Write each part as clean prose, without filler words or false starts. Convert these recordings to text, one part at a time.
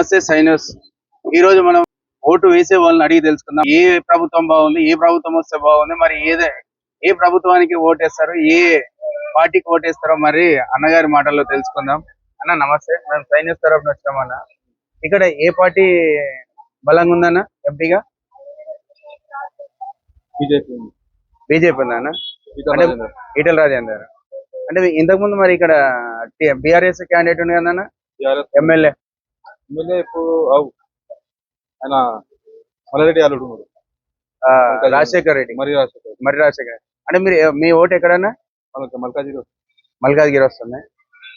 నమస్తే సైనస్. ఈ రోజు మనం ఓటు వేసే వాళ్ళని అడిగి తెలుసుకుందాం. ఏ ప్రభుత్వం బాగుంది, ఏ ప్రభుత్వం వస్తే బాగుంది, మరి ఏ ప్రభుత్వానికి ఓటేస్తారు, ఏ పార్టీకి ఓటేస్తారో మరి అన్నగారి మాటల్లో తెలుసుకుందాం. అన్న నమస్తే, మేము సైనస్ తరఫున వచ్చామన్న. ఇక్కడ ఏ పార్టీ బలంగా ఉందన్న ఎంపీగా? బీజేపీ ఉందా అన్న? అంటే ఈటల రాజేందర్. అంటే ఇంతకు ముందు మరి ఇక్కడ బీఆర్ఎస్ క్యాండిడేట్ ఉంది కదన్న ఎమ్మెల్యే. ఇప్పుడు ఆయన మల్లారెడ్డి అల్లుడు రాజశేఖర్ రెడ్డి, మరి రాజశేఖర్. అంటే మీరు మీ ఓటు ఎక్కడన్నా? మల్కాజ్గిరి వస్తుంది.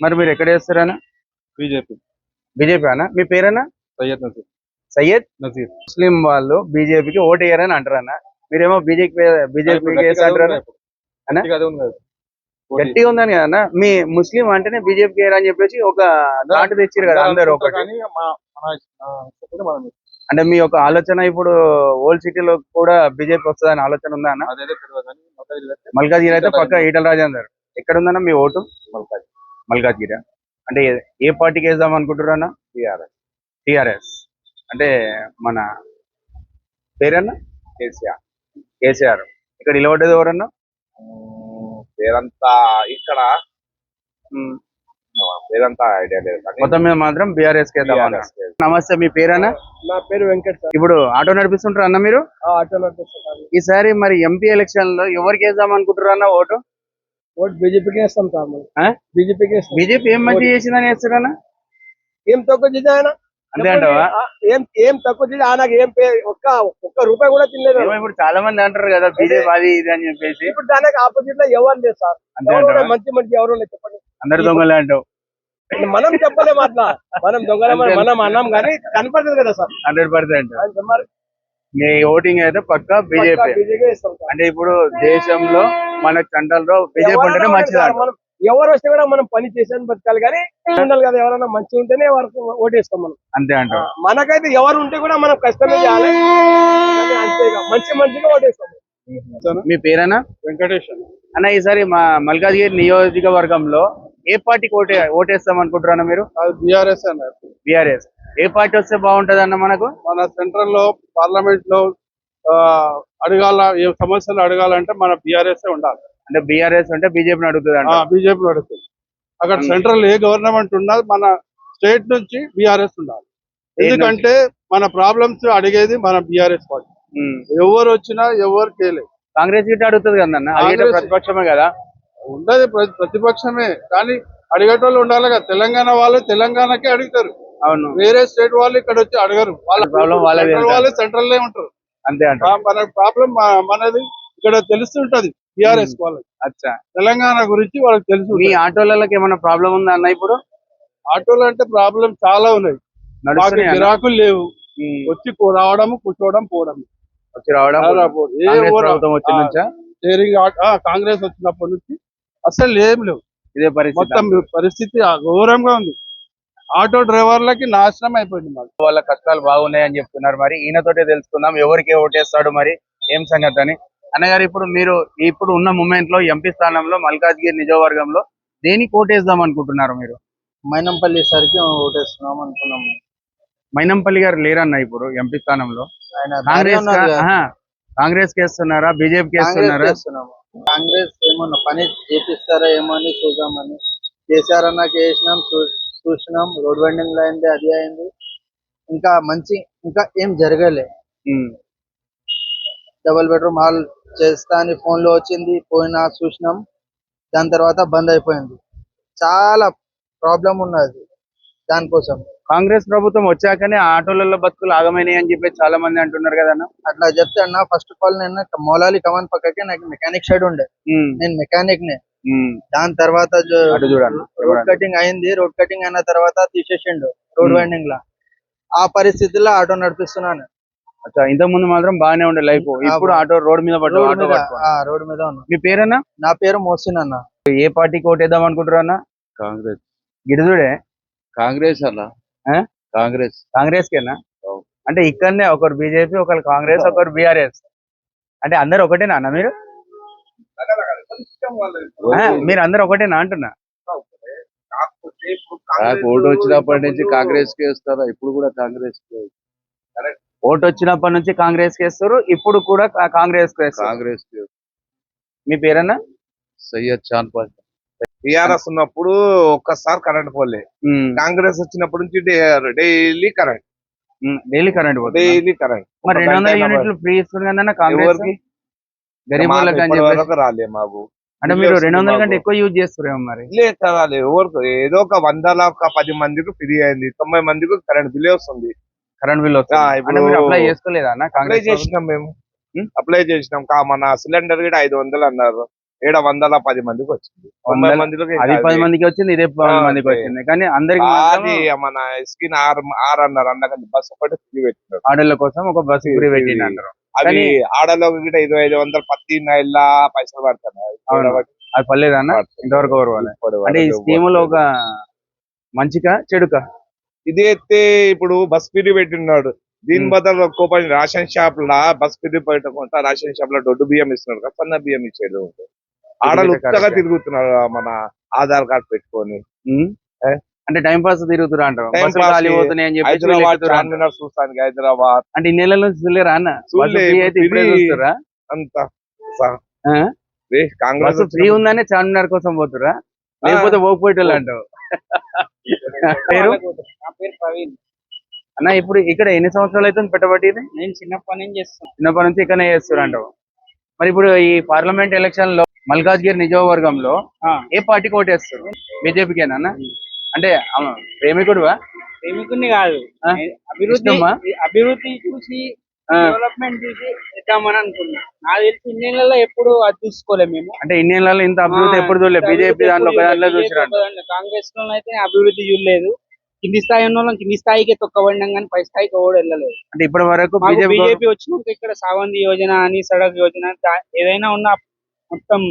మరి మీరు ఎక్కడ వేస్తారన్నా? బీజేపీ అన్న. మీ పేరన్నా? సయ్యద్ నజీర్. ముస్లిం వాళ్ళు బీజేపీకి ఓటు వేయరని అంటారన్న, మీరేమో బీజేపీకి వేస్తారంటారా? గట్టిగా ఉందని కదన్నా. మీ ముస్లిం అంటేనే బీజేపీకి వేయరని చెప్పేసి ఒక దాంట్ తెచ్చారు కదా అందరు ఒకటి. అంటే మీ యొక్క ఆలోచన ఇప్పుడు ఓల్డ్ సిటీలో కూడా బీజేపీ వస్తుందని ఆలోచన ఉందా అన్న? మల్కాజ్గిరి అయితే పక్క ఈటల రాజేందర్. ఎక్కడ ఉందన్న మీ ఓటు? మల్కాజ్గిరి. అంటే ఏ పార్టీకి వేద్దాం అనుకుంటారు అన్న? టిఆర్ఎస్. అంటే మన పేరన్నా? కేసీఆర్. ఇక్కడ నిలబడ్డది ఎవరన్నా? పేరంతా ఇక్కడ పేరంతా ఐడియా లేదు, మొత్తం మీద మాత్రం బీఆర్ఎస్ కి వేద్దాం. నమస్తే, మీ పేరన్నా? నా పేరు వెంకట్. ఇప్పుడు ఆటో నడిపిస్తుంటారు అన్న మీరు? ఆటో నడిపిస్తుంటారు. ఈసారి మరి ఎంపీ ఎలక్షన్ లో ఎవరికి వేద్దాం అనుకుంటారు అన్న ఓటు? బీజేపీకి వేస్తాం. బీజేపీ ఏం మంచి చేసిందని వేస్తారన్నా? ఏం తక్కువ చేసి ఆయన అంతే అంటావా? ఏం తక్కువ చేసి ఆయనకు ఏం ఒక్క రూపాయి కూడా తినలేదు. ఇప్పుడు చాలా మంది అంటారు కదా బీజేపీ అది ఇది అని చెప్పేసి. ఇప్పుడు దానికి ఆపోజిట్ లో ఎవరు లేదు సార్. మంచి ఎవరు లేదు చెప్పండి. అందరు దొంగలే అంటావు. మనం చెప్పలేము అట్లా. మనం దొంగల మనం అన్నాం కానీ కనపడుతుంది కదా సార్. 100%. మీ ఓటింగ్ అయితే పక్కా బీజేపీ. అంటే ఇప్పుడు దేశంలో మన చండాలలో బీజేపీ ఉంటేనే మంచిది. మనం ఎవరు వస్తే కూడా మనం పని చేసాను బతకాలి కానీ ఉండాలి కదా. ఎవరైనా మంచిగా ఉంటేనే వరకు ఓటేస్తాం మనం. అంతే అంట. మనకైతే ఎవరు ఉంటే కూడా మనం కష్టమే చేయాలి. అంతేగా మంచిగా ఓటేస్తాం. మీ పేరేనా? వెంకటేష్ అన్న. ఈసారి మా మల్కాజ్గిరి నియోజకవర్గంలో ఏ పార్టీకి ఓటేస్తాం అనుకుంటారన్న మీరు? బీఆర్ఎస్ అన్నారు. బీఆర్ఎస్. ఏ పార్టీ వస్తే బాగుంటది అన్న మనకు? మన సెంట్రల్ లో పార్లమెంట్ లో అడగాల, ఏ సమస్యలు అడగాలంటే మన బీఆర్ఎస్ ఉండాలి. అంటే బీఆర్ఎస్ అంటే బీజేపీని అడుగుతుంది అంట. బీజేపీని అడుగుతుంది. అక్కడ సెంట్రల్ ఏ గవర్నమెంట్ ఉన్నది మన స్టేట్ నుంచి బీఆర్ఎస్ ఉండాలి. ఎందుకంటే మన ప్రాబ్లమ్స్ అడిగేది మన బీఆర్ఎస్ పార్టీ. ఎవరు వచ్చినా ఎవరు చేయలేదు. కాంగ్రెస్ గిట్ట అడుగుతుంది కదన్న, అది ప్రతిపక్షమే కదా. ఉండదు ప్రతిపక్షమే, కానీ అడిగేటోళ్ళు ఉండాలి కదా. తెలంగాణ వాళ్ళు తెలంగాణకే అడుగుతారు. అవును. వేరే స్టేట్ వాళ్ళు ఇక్కడ వచ్చి అడగరు. వాళ్ళు సెంట్రల్ లో ఉంటారు. అంతే అంట. మన ప్రాబ్లం మనది ఇక్కడ తెలుస్తుంటది బీఆర్ఎస్ వాళ్ళకి. అచ్చా. తెలంగాణ గురించి వాళ్ళకి తెలుసు. మీ ఆటోలకి ఏమైనా ప్రాబ్లం ఉందా అన్న? ఇప్పుడు ఆటోలు అంటే ప్రాబ్లం చాలా ఉన్నాయి. గిరాకులు లేవు. వచ్చి రావడం, కూర్చోవడం, పోవడం. వచ్చి రావడం. కాంగ్రెస్ వచ్చినప్పటి నుంచి అసలు ఏం లేవు. ఇదే పరిస్థితి. మొత్తం పరిస్థితి ఘోరంగా ఉంది. ఆటో డ్రైవర్లకి నాశనం అయిపోయింది. వాళ్ళ కష్టాలు బాగున్నాయని చెప్తున్నారు. మరి ఈయనతోటే తెలుసుకుందాం ఎవరికి ఓటేస్తాడు మరి ఏం సంగతి అని. అన్నగారు, ఇప్పుడు మీరు ఇప్పుడు ఉన్న మూమెంట్ లో ఎంపీ స్థానంలో మల్కాజ్గిరి నియోజకవర్గంలో దేనికి ఓటేద్దాం అనుకుంటున్నారు మీరు? మైనంపల్లి సరికి ఓటేస్తున్నాం అనుకున్నాము. మైనంపల్లి గారు లేరన్న ఇప్పుడు ఎంపీ స్థానంలో. కాంగ్రెస్ కి వేస్తున్నారా, బీజేపీకి వేస్తున్నారా? కాంగ్రెస్ ఏమన్నా పని చేపిస్తారా ఏమో అని చూద్దామని. కేసీఆర్ అన్నకి వేసినాం, చూసినాం. రోడ్ వెండింగ్ అయింది, అది అయింది. ఇంకా ఏం జరగలే. డబుల్ బెడ్రూమ్ హాల్ చేస్తా అని ఫోన్ లో వచ్చింది, పోయినా చూసినాం. దాని తర్వాత బంద్ అయిపోయింది. చాలా ప్రాబ్లం ఉన్నది దానికోసం. కాంగ్రెస్ ప్రభుత్వం వచ్చాకనే ఆటోలలో బతుకులు ఆగమైనాయి అని చెప్పి చాలా మంది అంటున్నారు కదన్నా. అట్లా చెప్తే అన్న, ఫస్ట్ ఆఫ్ ఆల్ నేను మౌలాలి కమాన్ పక్కకి నాకు మెకానిక్ సైడ్ ఉండే. నేను మెకానిక్ నే. దాని తర్వాత రోడ్ కటింగ్ అయింది. రోడ్ కటింగ్ అయిన తర్వాత తీసేసిండు రోడ్ వైండింగ్ లా. ఆ పరిస్థితుల్లో ఆటో నడిపిస్తున్నాను. ఇంతకు ముందు మాత్రం బాగానే ఉండే లైఫ్. ఇప్పుడు ఆటో రోడ్ మీద రోడ్ మీద ఉన్నా. మీ పేరన్నా? నా పేరు మోసిన్ అన్న. ఏ పార్టీకి ఓటేద్దాం అనుకుంటారు అన్న? కాంగ్రెస్. గిరిజుడే కాంగ్రెస్ అన్న. కాంగ్రెస్ కేనా? అంటే ఇక్కడనే ఒకరు బీజేపీ, ఒకరు కాంగ్రెస్, ఒకరు బీఆర్ఎస్. అంటే అందరు ఒకటేనా అన్న మీరు? మీరు అందరు ఒకటేనా అంటున్నా? నాకు ఓటు వచ్చినప్పటి నుంచి కాంగ్రెస్ కి వేస్తారా, ఇప్పుడు కూడా కాంగ్రెస్ కి. ఓటు వచ్చినప్పటి నుంచి కాంగ్రెస్ కి వేస్తారు, ఇప్పుడు కూడా కాంగ్రెస్ కి వేస్తారు. కాంగ్రెస్ కి. మీ పేరన్నా? సయ్యద్ చాంద్ పాషా. టిఆర్ఎస్ ఉన్నప్పుడు ఒక్కసారి కరెంట్ పోలే. కాంగ్రెస్ వచ్చినప్పటి నుంచి డైలీ కరెంట్, డైలీ కరెంట్ పోతుంది. Daily current. మరి 200 యూనిట్లు ఫ్రీ ఇస్తుంది కదన్నా కాంగ్రెస్ కి, గరీబ్ వాళ్ళకి అని చెప్పేసి. వరకు రాలే మాకు. అంటే మీరు 200 కంటే ఎక్కువ యూజ్ చేస్తారేమో మరి. లేదు రాలే ఎవరికి, ఏదో ఒక 10 మందికి ఫ్రీ అయింది, 90 మందికి కరెంట్ బిల్ వస్తుంది. కరెంట్ బిల్ వస్తుంది. అంటే మీరు అప్లై చేసుకోలేదా అన్న? అప్లై కాంగ్రెస్ చేసినాం మేము, అప్లై చేసినాం. మన సిలిండర్ కూడా 500 అన్నారు, 710 మందికి వచ్చింది. 90 మందికి అది 10 మందికి వచ్చింది, ఇదే 10 మందికి వచ్చింది. కానీ అందరికి అది మన స్కిన్ 6 అన్నారు, అందుకని బస్సు ఒకటి ఫ్రీ పెట్టినారు. ఆడోళ్ళ కోసం ఒక బస్ ఫ్రీ పెట్టింది అంటారు. అవి ఆడలో కూడా 500 ప్రతి నెల పైసలు పడుతున్నాయి. అది పర్లేదు అన్న ఇంతవరకు ఎవరు వాళ్ళే. అంటే ఈ స్కీమ్ లో ఒక మంచిగా చెడుక ఇది అయితే ఇప్పుడు బస్ ఫ్రీ పెట్టినాడు, దీని బదులు ఒక్కో రేషన్ షాప్ లా బస్ ఫ్రీ పెట్టకుండా రేషన్ షాప్ లో దొడ్డు బియ్యం ఇస్తున్నాడు కదా, సన్న బియ్యం ఇచ్చేది ఉంటుంది. ఆడలు ఉత్తగా తిరుగుతున్నారు మన ఆధార్ కార్డు పెట్టుకొని. అంటే టైం పాస్ తిరుగుతురా అంటారు. Time బస్సులు pass ఖాళీ పోతున్నాయి అని చెప్పి హైదరాబాద్ చార్మినార్ చూస్తానికి హైదరాబాద్ అంటే ఈ నెలల నుంచి చూడలేరా అన్న? చూడలే, బస్సు ఫ్రీ అయితే ఇప్పుడే free. చూస్తారా? అంత కాంగ్రెస్ బస్సు ఫ్రీ ఉందనే చార్మినార్ కోసం పోతురా, లేకపోతే పోకపోయేటోళ్ళు అంటావు. పేరు అన్న. ఇప్పుడు ఇక్కడ ఎన్ని సంవత్సరాలు అయితే పెట్టబట్టి ఇది? నేను చిన్నప్పటి నుంచి చేస్తాను. చిన్నప్పటి నుంచి ఇక్కడనే చేస్తారు అంటావు. మరి ఇప్పుడు ఈ పార్లమెంట్ ఎలక్షన్ లో మల్కాజ్గిరి నియోజకవర్గంలో ఏ పార్టీకి ఓటేస్తారు? బీజేపీకేనా అన్న? అంటే ప్రేమికుడువా? ప్రేమికుడిని కాదు, అభివృద్ధి చూసి డెవలప్మెంట్ చూసి ఇద్దామని అనుకున్నా. నాకు తెలిసి ఇన్నేళ్లలో ఎప్పుడు అది చూసుకోలేము మేము. అంటే ఇన్నేళ్లలో ఇంత అభివృద్ధి ఎప్పుడు చూడలేదు. బీజేపీ దాంట్లో చూసిరా? కాంగ్రెస్ లో అయితే అభివృద్ధి చూడలేదు. కింది స్థాయి ఉన్న వాళ్ళని కింది స్థాయికి తొక్కబడినాం కానీ పై స్థాయికి కూడా వెళ్ళలేదు. అంటే ఇప్పటి వరకు బీజేపీ వచ్చినాక ఇక్కడ సావంతి యోజన అని, సడక్ యోజన, ఏదైనా ఉన్నా మొత్తం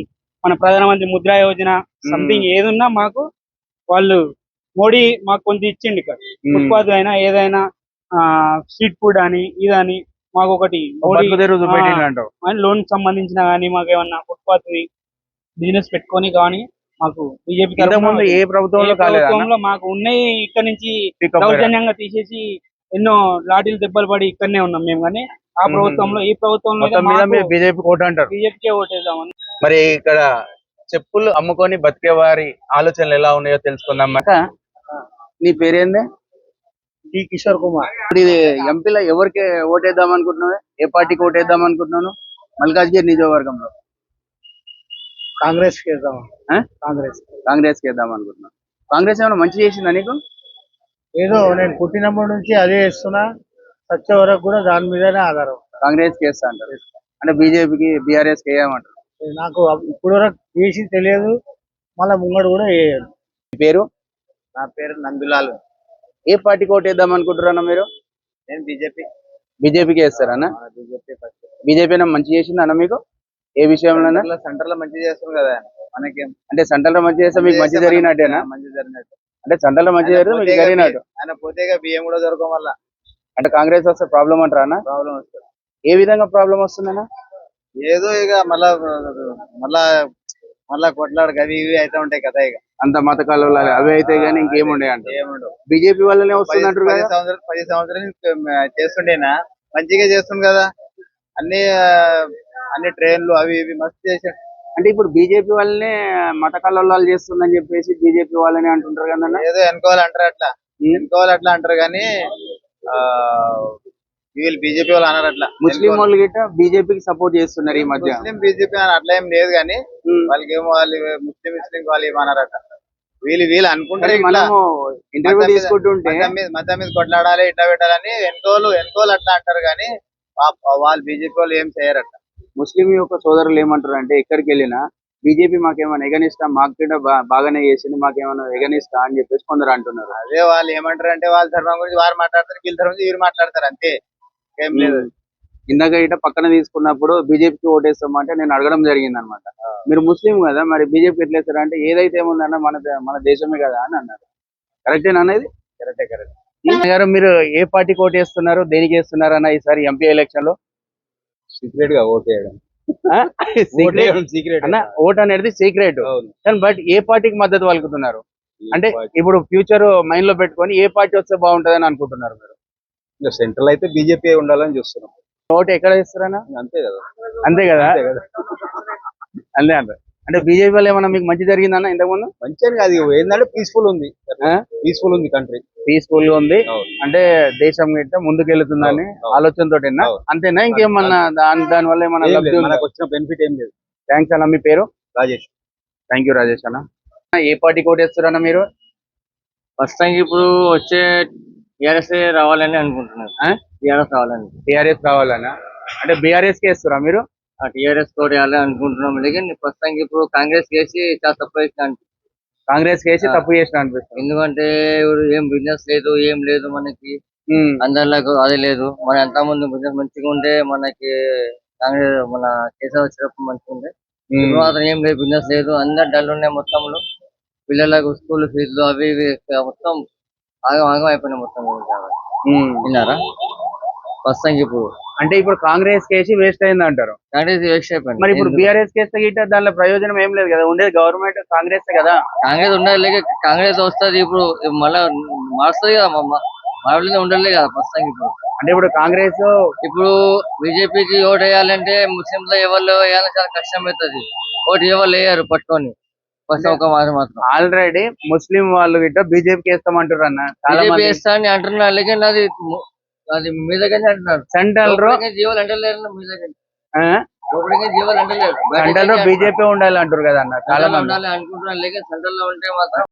మన ప్రధానమంత్రి ముద్రా యోజన సంథింగ్ ఏదున్నా మాకు వాళ్ళు మోడీ మాకు కొంత ఇచ్చిండు. ఇక్కడ ఫుట్పాత్ అయినా ఏదైనా స్ట్రీట్ ఫుడ్ అని ఇదని మాకు ఒకటి లోన్ సంబంధించిన కానీ మాకు ఏమన్నా ఫుట్పాత్ బిజినెస్ పెట్టుకొని కానీ మాకు బీజేపీ ఏ ప్రభుత్వంలో మాకు ఉన్నాయి. ఇక్కడ నుంచి దౌర్జన్యంగా తీసేసి ఎన్నో లాఠీలు దెబ్బలు పడి ఇక్కడనే ఉన్నాం మేము. కానీ ఆ ప్రభుత్వంలో ఈ ప్రభుత్వంలో బీజేపీ ఓటు అంటారు. బీజేపీకే ఓటేద్దామని. మరి ఇక్కడ చెప్పులు అమ్ముకొని బతికే వారి ఆలోచనలు ఎలా ఉన్నాయో తెలుసుకుందాం. నీ పేరేందే? టి కిషోర్ కుమార్. ఇప్పుడు ఇది ఎంపీలో ఎవరికి ఓటేద్దాం అనుకుంటున్నావు? ఏ పార్టీకి ఓటేద్దాం అనుకుంటున్నాను? మల్కాజ్గిరి నియోజకవర్గంలో కాంగ్రెస్ కి వేద్దాం. కాంగ్రెస్ కి వేద్దాం అనుకుంటున్నాను. కాంగ్రెస్ ఏమైనా మంచి చేసిందా నీకు? ఏదో నేను పుట్టినప్పటి నుంచి అదే చేస్తున్నా, వచ్చే వరకు కూడా దాని మీదనే ఆధారం. కాంగ్రెస్ కి వేస్తా అంటారు. అంటే బీజేపీకి బీఆర్ఎస్ కి వేయమంటారు. నాకు ఇప్పుడు వరకు చేసి తెలియదు, మళ్ళీ ముంగడు కూడా వేయదు. పేరు? నా పేరు నందులాల్. ఏ పార్టీకి ఓటేద్దాం అనుకుంటారన్నా మీరు? నేను బీజేపీకి వేస్తారన్నా? బీజేపీ మంచి చేసింది అన్న మీకు ఏ విషయంలో? సెంటర్ లో మంచి చేస్తాం కదా మనకేం. అంటే సెంట్రల్ లో మంచి చేస్తే మీకు మంచి జరిగినట్టేనా? మంచి జరిగినట్టు. అంటే సెంట్రల్ లో మంచి జరిగితే మీకు జరిగినట్టు. ఆయన పోతే బియ్యం కూడా దొరకం వల్ల. అంటే కాంగ్రెస్ వస్తే ప్రాబ్లం అంటారా అన్న? ప్రాబ్లం వస్తుంది. ఏ విధంగా ప్రాబ్లం వస్తుందన్నా? ఏదో ఇక మళ్ళా కొట్లాడు అవి ఇవి అయితే ఉంటాయి కదా. ఇక అంత మత కలవలు అవి అయితే గానీ ఇంకేముండే అంటే ఏముండవు. బీజేపీ వల్లనే వస్తుంది అంటారు కదా. 10 సంవత్సరాలు చేస్తుండేనా మంచిగా చేస్తుంది కదా. అన్ని ట్రైన్లు అవి ఇవి మస్తు చేశాడు. అంటే ఇప్పుడు బీజేపీ వల్లనే మత కలవలాలు చేస్తుందని చెప్పేసి బీజేపీ వాళ్ళని అంటుంటారు కదా. ఏదో వెనుకోవాలంటారు అంటారు కానీ వీళ్ళు బీజేపీ వాళ్ళు అన్నారు అట్లా. ముస్లిం వాళ్ళు గిట్ట బీజేపీకి సపోర్ట్ చేస్తున్నారు ఈ మధ్య. ముస్లిం బీజేపీ అని అట్లా ఏం లేదు కానీ వాళ్ళకేమో వాళ్ళు ముస్లిం వాళ్ళు ఏమన్నారట. వీళ్ళు అనుకుంటారు. మనము ఇంటర్వ్యూ తీసుకుంటుంటే మతం మీద కొట్లాడాలి ఇట్లా పెట్టాలని వెనుకోలు అట్లా అంటారు కానీ వాళ్ళు బీజేపీ వాళ్ళు ఏం చేయరట. ముస్లిం యొక్క సోదరులు ఏమంటారు అంటే ఎక్కడికి వెళ్ళినా బీజేపీ మాకేమైనా ఎగనిస్తా, మాకు కూడా బాగానే చేసింది, మాకేమైనా ఎగనిస్తా అని చెప్పేసి కొందరు అంటున్నారు. అదే వాళ్ళు ఏమంటారు అంటే వాళ్ళ ధర్మం గురించి వారు మాట్లాడతారు, వీళ్ళ ధర్మం గురించి వీరు మాట్లాడతారు, అంతే ఏం లేదు. ఇందాక ఇట పక్కన తీసుకున్నప్పుడు బీజేపీకి ఓటేస్తామంటే నేను అడగడం జరిగింది అనమాట. మీరు ముస్లిం కదా మరి బీజేపీ ఎట్లేస్తారు అంటే ఏదైతే ఏముందన్న మన దేశమే కదా అని అన్నారు. కరెక్టేనా అనేది? కరెక్టే. గారు మీరు ఏ పార్టీకి ఓటేస్తున్నారు, దేనికి వేస్తున్నారు అన్న ఈసారి ఎంపీ ఎలక్షన్ లో? సీక్రెట్ గా ఓటేయడం. అన్న ఓట్ అనేది సీక్రెట్, బట్ ఏ పార్టీకి మద్దతు పలుకుతున్నారు? అంటే ఇప్పుడు ఫ్యూచర్ మైండ్ లో పెట్టుకొని ఏ పార్టీ వస్తే బాగుంటదని అనుకుంటున్నారు మీరు? సెంట్రల్ అయితే బీజేపీ ఉండాలని చూస్తున్నాం. ఓటు ఎక్కడ వేస్తారన్నా? అంతే కదా. అంతే కదా, అంతే అంటారు. అంటే బీజేపీ వల్ల ఏమన్నా మీకు మంచి జరిగిందన్న ఇంతకుముందు? మంచిగా అది ఏంటంటే పీస్ఫుల్ ఉంది, పీస్ఫుల్ ఉంది కంట్రీ. పీస్ఫుల్ గా ఉంది అవును. అంటే దేశం గిట్ట ముందుకెళ్తుందని ఆలోచనతో అవును. అంతేనా? ఇంకేమన్నా దాని వల్ల ఏమన్నా ఏం లబ్ధి లేదు, ఉందా? మనకు వచ్చిన బెనిఫిట్ ఏం లేదు. థ్యాంక్స్ అన్న. మీ పేరు? రాజేష్. థ్యాంక్ యూ రాజేష్ అన్న. ఏ పార్టీ కోటేస్తారన్న మీరు? ప్రస్తుతానికి ఇప్పుడు వచ్చే టీఆర్ఎస్ రావాలని అనుకుంటున్నాను. టీఆర్ఎస్ రావాలని, టీఆర్ఎస్ రావాలన్నా? అంటే బీఆర్ఎస్ కి వేస్తారా మీరు? ఆ టీఆర్ఎస్ తోటి వేయాలని అనుకుంటున్నాం. లేकिन ప్రస్తుతానికి ఇప్పుడు కాంగ్రెస్ కేసి చాలా తప్పు చేసిన, కాంగ్రెస్ కి వేసి తప్పు చేసిన అనిపిస్తుంది. ఎందుకంటే ఇప్పుడు ఏం బిజినెస్ లేదు, ఏం లేదు మనకి. అందరిలాగా అది లేదు. మన ఎంత ముందు బిజినెస్ మంచిగా ఉండే, మనకి కాంగ్రెస్ మన కేసీఆర్ వచ్చినప్పుడు మంచిగా ఉండే. ఇప్పుడు మాత్రం ఏం లేదు, బిజినెస్ లేదు, అందరు డల్ ఉన్నాయి మొత్తంలో. పిల్లలకు స్కూల్ ఫీజులు అవి ఇవి మొత్తం ఆగం ఆగం అయిపోయినాయి మొత్తం. విన్నారా? ప్రస్తుతానికి ఇప్పుడు అంటే ఇప్పుడు కాంగ్రెస్ కేసి వేస్ట్ అయింది అంటారు. కాంగ్రెస్ వేస్ట్ అయిపోయింది. మరి ఇప్పుడు బీఆర్ఎస్ కేస్తే గిట్ట దానిలో ప్రయోజనం ఏం లేదు కదా, ఉండేది గవర్నమెంట్ కాంగ్రెస్ కదా. కాంగ్రెస్ ఉండాలి, లేక కాంగ్రెస్ వస్తుంది ఇప్పుడు మళ్ళా మారుస్తుంది కదా, మారలేదు ఉండలే కదా ప్రస్తుతానికి ఇప్పుడు. అంటే ఇప్పుడు కాంగ్రెస్ ఇప్పుడు బీజేపీకి ఓటు వేయాలంటే ముస్లింలు ఎవరు వేయాలని చాలా కష్టం అవుతుంది. ఓటు ఎవరు వేయరు పట్టుకొని ఫస్ట్ ఒక మాత్రం. ఆల్రెడీ ముస్లిం వాళ్ళు గిట్ట బీజేపీకి వేస్తామంటారు అన్న చాలా బీజేపీ మంది. వేస్తా అని అంటున్నారు, లేकिन అది మీ దగ్గరనే అంటున్నారు. సెంట్రల్ లో జీవాలు అంటలేరు, మీ దగ్గర జీవాలు అంటలేరు. సెంట్రల్ లో బీజేపీ ఉండాలి అంటారు కదా అన్న చాలా మంది. ఉండాలి అనుకుంటున్నారు, లేकिन సెంట్రల్ లో ఉంటే మాత్రం